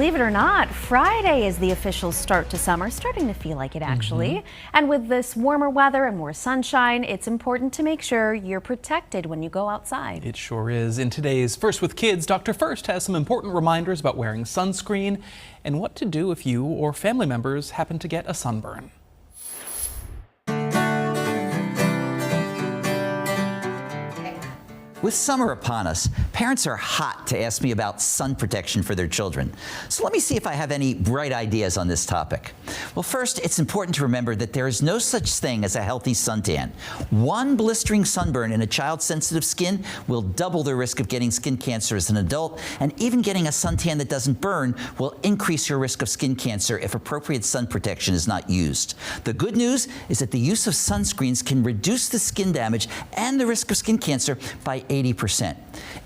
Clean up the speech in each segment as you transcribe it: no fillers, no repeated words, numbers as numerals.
Believe it or not, Friday is the official start to summer, starting to feel like it actually. And with this warmer weather and more sunshine, it's important to make sure you're protected when you go outside. It sure is. In today's First with Kids, Dr. First has some important reminders about wearing sunscreen and what to do if you or family members happen to get a sunburn. With summer upon us, parents are hot to ask me about sun protection for their children. So let me see if I have any bright ideas on this topic. Well, first, it's important to remember that there is no such thing as a healthy suntan. One blistering sunburn in a child's sensitive skin will double their risk of getting skin cancer as an adult, and even getting a suntan that doesn't burn will increase your risk of skin cancer if appropriate sun protection is not used. The good news is that the use of sunscreens can reduce the skin damage and the risk of skin cancer by 80%.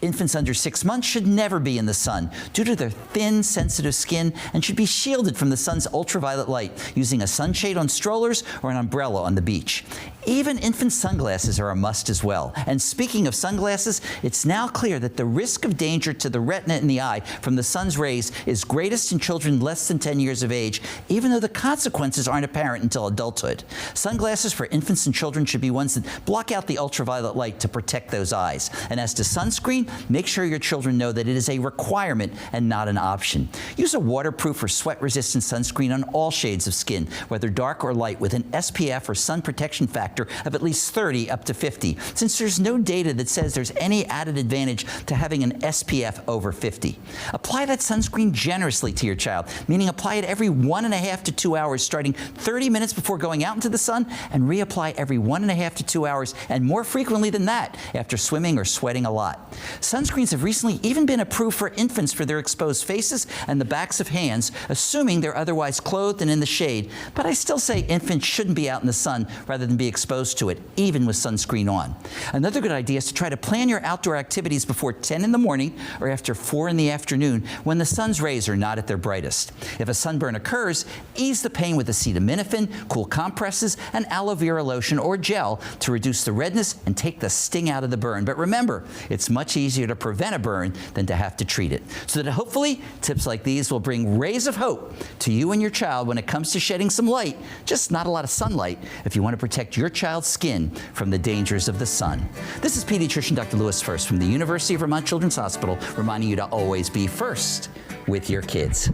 Infants under 6 months should never be in the sun due to their thin, sensitive skin and should be shielded from the sun's ultraviolet light using a sunshade on strollers or an umbrella on the beach. Even infant sunglasses are a must as well. And speaking of sunglasses, it's now clear that the risk of danger to the retina in the eye from the sun's rays is greatest in children less than 10 years of age, even though the consequences aren't apparent until adulthood. Sunglasses for infants and children should be ones that block out the ultraviolet light to protect those eyes. And as to sunscreen, make sure your children know that it is a requirement and not an option. Use a waterproof or sweat-resistant sunscreen on all shades of skin, whether dark or light, with an SPF or sun protection factor of at least 30 up to 50, since there's no data that says there's any added advantage to having an SPF over 50. Apply that sunscreen generously to your child, meaning apply it every 1.5 to 2 hours, starting 30 minutes before going out into the sun, and reapply every 1.5 to 2 hours, and more frequently than that after swimming or sweating a lot. Sunscreens have recently even been approved for infants for their exposed faces and the backs of hands, assuming they're otherwise clothed and in the shade. But I still say infants shouldn't be out in the sun rather than be exposed to it, even with sunscreen on. Another good idea is to try to plan your outdoor activities before 10 in the morning or after 4 in the afternoon when the sun's rays are not at their brightest. If a sunburn occurs, ease the pain with acetaminophen, cool compresses, and aloe vera lotion or gel to reduce the redness and take the sting out of the burn. But remember, it's much easier to prevent a burn than to have to treat it. So that hopefully tips like these will bring rays of hope to you and your child when it comes to shedding some light, just not a lot of sunlight, if you want to protect your child's skin from the dangers of the sun. This is pediatrician Dr. Louis First from the University of Vermont Children's Hospital, reminding you to always be first with your kids.